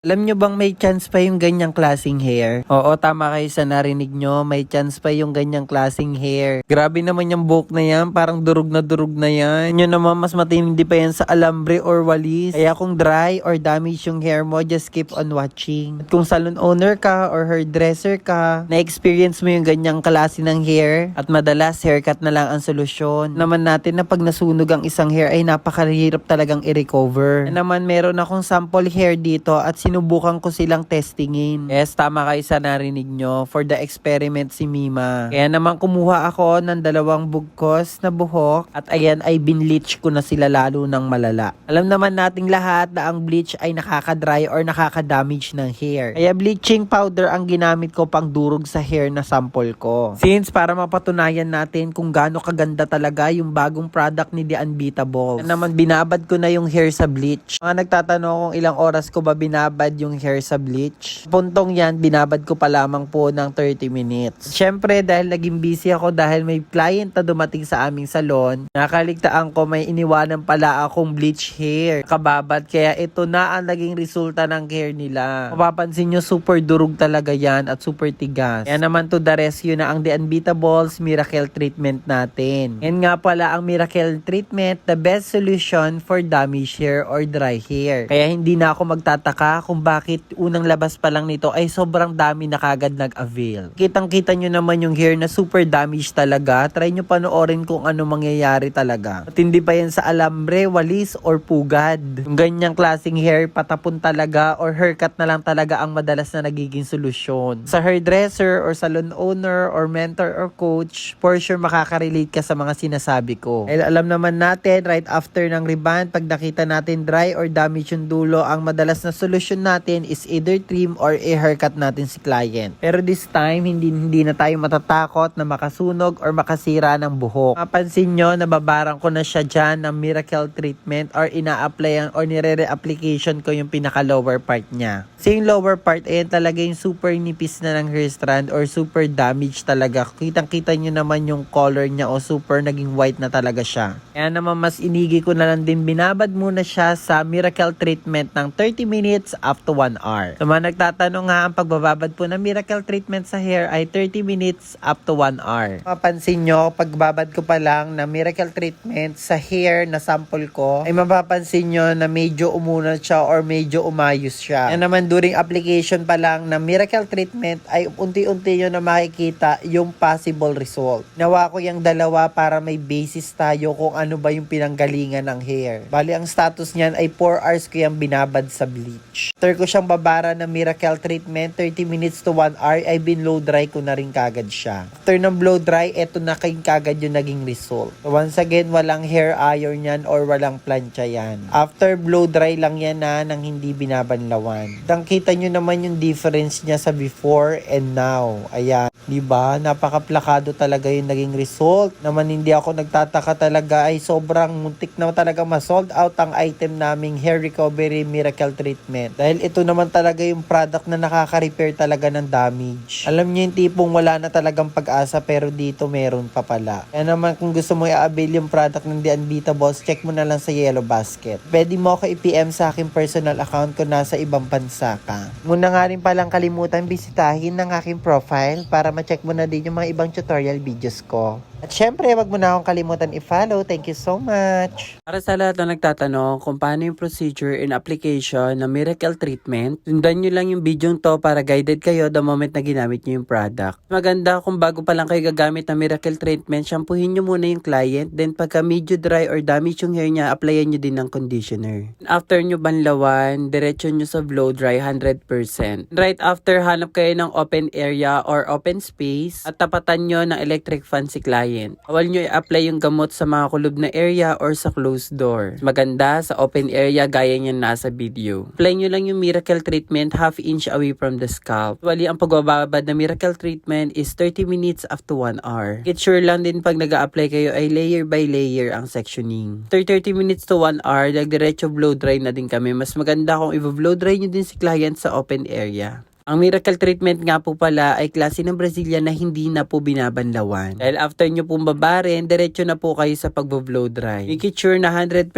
Alam nyo bang may chance pa yung ganyang klaseng hair? Oo, tama kayo sa narinig nyo. May chance pa yung ganyang klaseng hair. Grabe naman yung buhok na yan. Parang durug na yan. Yun naman mas matindi pa yan sa alambre or walis. Kaya kung dry or damage yung hair mo, just keep on watching. At kung salon owner ka or hairdresser ka, na-experience mo yung ganyang klase ng hair at madalas haircut na lang ang solusyon. Naman natin na pag nasunog ang isang hair ay napakahirap talagang i-recover. Naman meron akong sample hair dito at sinubukan ko silang testingin. Yes, tama kayo sa narinig nyo. For the experiment si Mima. Kaya naman kumuha ako ng 2 bugkos na buhok at ayan ay binleach ko na sila lalo ng malala. Alam naman nating lahat na ang bleach ay nakaka-dry or nakaka-damage ng hair. Kaya bleaching powder ang ginamit ko pang durog sa hair na sample ko. Since para mapatunayan natin kung gaano kaganda talaga yung bagong product ni The Unbeatables. Kaya naman binabad ko na yung hair sa bleach. Mga nagtatanong kung ilang oras ko ba binabad yung hair sa bleach. Puntong yan, binabad ko pa lamang po ng 30 minutes. Siyempre, dahil naging busy ako dahil may client na dumating sa aming salon, nakaligtaan ko may iniwanan pala akong bleach hair. Kababad, kaya ito na ang naging resulta ng hair nila. Mapapansin nyo, super durug talaga yan at super tigas. Kaya naman to the rescue na ang The Unbeatables Miracle Treatment natin. Yan nga pala ang Miracle Treatment, the best solution for damaged hair or dry hair. Kaya hindi na ako magtataka kung bakit unang labas pa lang nito ay sobrang dami na kagad nag-avail. Kitang-kita nyo naman yung hair na super damaged talaga. Try nyo panoorin kung ano mangyayari talaga. At hindi pa yan sa alambre, walis, or pugad. Yung ganyang klaseng hair, patapon talaga or haircut na lang talaga ang madalas na nagiging solusyon. Sa hairdresser or salon owner or mentor or coach, for sure makaka-relate ka sa mga sinasabi ko. Dahil alam naman natin, right after ng reband, pag nakita natin dry or damage yung dulo, ang madalas na solusyon natin is either trim or i-haircut natin si client. Pero this time, hindi na tayo matatakot na makasunog or makasira ng buhok. Mapansin nyo, nababarang ko na siya dyan ng miracle treatment or ina-applyan or nire-reapplication ko yung pinaka-lower part niya. So yung lower part, ayan talaga yung super nipis na ng hair strand or super damage talaga. Kitang-kita nyo naman yung color niya o super naging white na talaga siya. Kaya naman mas inigi ko na lang din, binabad muna siya sa miracle treatment ng 30 minutes up to 1 hour. So mga nagtatanong nga, ang pagbababad po ng miracle treatment sa hair ay 30 minutes up to 1 hour. Mapapansin nyo, pagbabad ko pa lang na miracle treatment sa hair na sample ko, ay mapapansin nyo na medyo umunat siya or medyo umayos siya. Yan naman during application pa lang na miracle treatment ay unti-unti nyo na makikita yung possible result. Nawa ko yung dalawa para may basis tayo kung ano ba yung pinanggalingan ng hair. Bali, ang status niyan ay 4 hours ko yung binabad sa bleach. After ko siyang babara ng miracle treatment, 30 minutes to 1 hour, ay binlow dry ko na rin kagad siya. After ng blow dry, eto na kagad yung naging result. So once again, walang hair iron yan or walang plancha yan. After blow dry lang yan na nang hindi binabanlawan. Kita nyo naman yung difference niya sa before and now. Ayan, diba? Napaka-plakado talaga yung naging result. Naman hindi ako nagtataka talaga, ay sobrang muntik na talaga ma-sold out ang item naming hair recovery miracle treatment. Dahil ito naman talaga yung product na nakaka-repair talaga ng damage. Alam niyo yung tipong wala na talagang pag-asa pero dito meron pa pala. Kaya naman kung gusto mo i-avail yung product ng The Unbeatables, check mo na lang sa Yellow Basket. Pwede mo ako i-PM sa aking personal account kung nasa ibang bansa ka. Muna nga rin palang kalimutan bisitahin ng aking profile para ma-check mo na din yung mga ibang tutorial videos ko. At syempre, wag mo na akong kalimutan i-follow. Thank you so much! Para sa lahat na nagtatanong kung paano yung procedure and application ng miracle treatment, sundan nyo lang yung video to para guided kayo the moment na ginamit nyo yung product. Maganda kung bago pa lang kayo gagamit ng miracle treatment, shampoohin nyo muna yung client, then pagka medyo dry or damage yung hair niya, applyan nyo din ng conditioner. After nyo banlawan, diretso nyo sa blow dry 100%. Right after, hanap kayo ng open area or open space at tapatan nyo ng electric fan si client. Bawal nyo i-apply yung gamot sa mga kulob na area or sa closed door. Maganda sa open area gaya niyan nasa video. Apply nyo lang yung miracle treatment half inch away from the scalp. Bali, ang pagbababad na miracle treatment is 30 minutes up to 1 hour. Get sure lang din pag nag-a-apply kayo ay layer by layer ang sectioning. After 30 minutes to 1 hour, nagdiretso blow dry na din kami. Mas maganda kung i-blow dry nyo din si client sa open area. Ang miracle treatment nga po pala ay klase ng Brazilian na hindi na po binabanlawan. Dahil after nyo pong babarin, diretso na po kayo sa pagbo-blow dry. Make it sure na 100%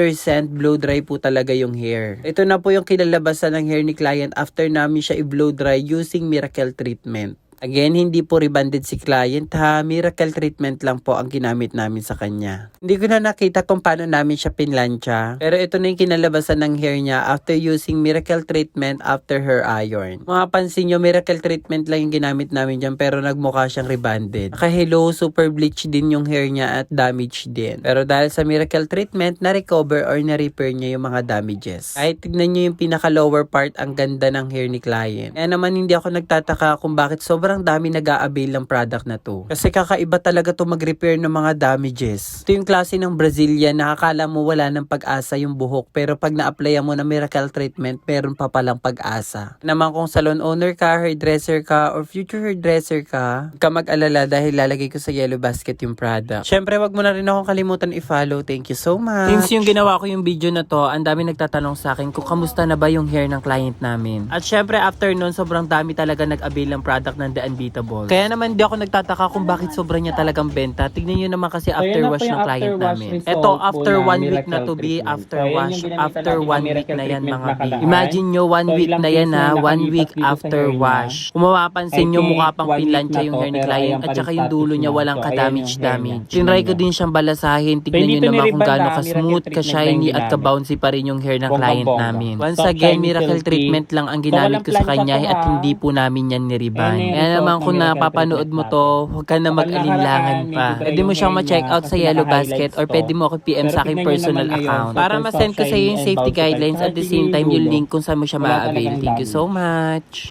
blow dry po talaga yung hair. Ito na po yung kilalabasan ng hair ni client after namin siya i-blow dry using miracle treatment. Again, hindi po rebonded si client ha. Miracle treatment lang po ang ginamit namin sa kanya. Hindi ko na nakita kung paano namin siya pinlansya. Pero ito na yung kinalabasan ng hair niya after using miracle treatment after her iron. Mga pansin nyo, miracle treatment lang yung ginamit namin dyan pero nagmukha siyang rebonded. Naka-hello, super bleach din yung hair niya at damage din. Pero dahil sa miracle treatment, na-recover or na-repair niya yung mga damages. Kahit tignan nyo yung pinaka-lower part, ang ganda ng hair ni client. Kaya naman hindi ako nagtataka kung bakit sobrang dami nag-a-avail ng product na to. Kasi kakaiba talaga to mag-repair ng mga damages. Ito yung klase ng Brazilian na akala mo wala ng pag-asa yung buhok pero pag na-applyan mo ng miracle treatment, meron pa palang pag-asa. Naman kung salon owner ka, hairdresser ka, or future hairdresser ka, huwag ka mag-alala dahil lalagay ko sa yellow basket yung product. Syempre, wag mo na rin akong kalimutan i-follow. Thank you so much. Since yung ginawa ko yung video na to, ang dami nagtatanong sa akin kung kamusta na ba yung hair ng client namin. At syempre, after nun, sobrang dami talaga nag-avail ng product ng The Unbeatable. Kaya naman di ako nagtataka kung bakit sobrang niya talagang benta. Tignan nyo naman kasi after wash ng client namin. Ito, after 1 week na to be, after wash, after 1 week na yan mga B. Imagine nyo, 1 week na yan ha, 1 week after wash. Kung mapapansin nyo, mukha pang pinlansya yung hair ni client at saka yung dulo niya walang ka-damage. Tinry ko din siyang balasahin. Tignan nyo naman kung gaano ka-smooth, ka-shiny at ka-bouncy pa rin yung hair ng client namin. Once again, miracle treatment lang ang ginamit ko sa kanya at hindi po namin yan niriban. Kaya naman kung napapanood mo to, huwag ka na mag-alinlangan pa. Pwede mo siyang ma-check out sa Yellow Basket or pwede mo ako PM sa aking personal account para ma-send ko sa iyo yung safety guidelines at the same time yung link kung saan mo siya ma-avail. Thank you so much!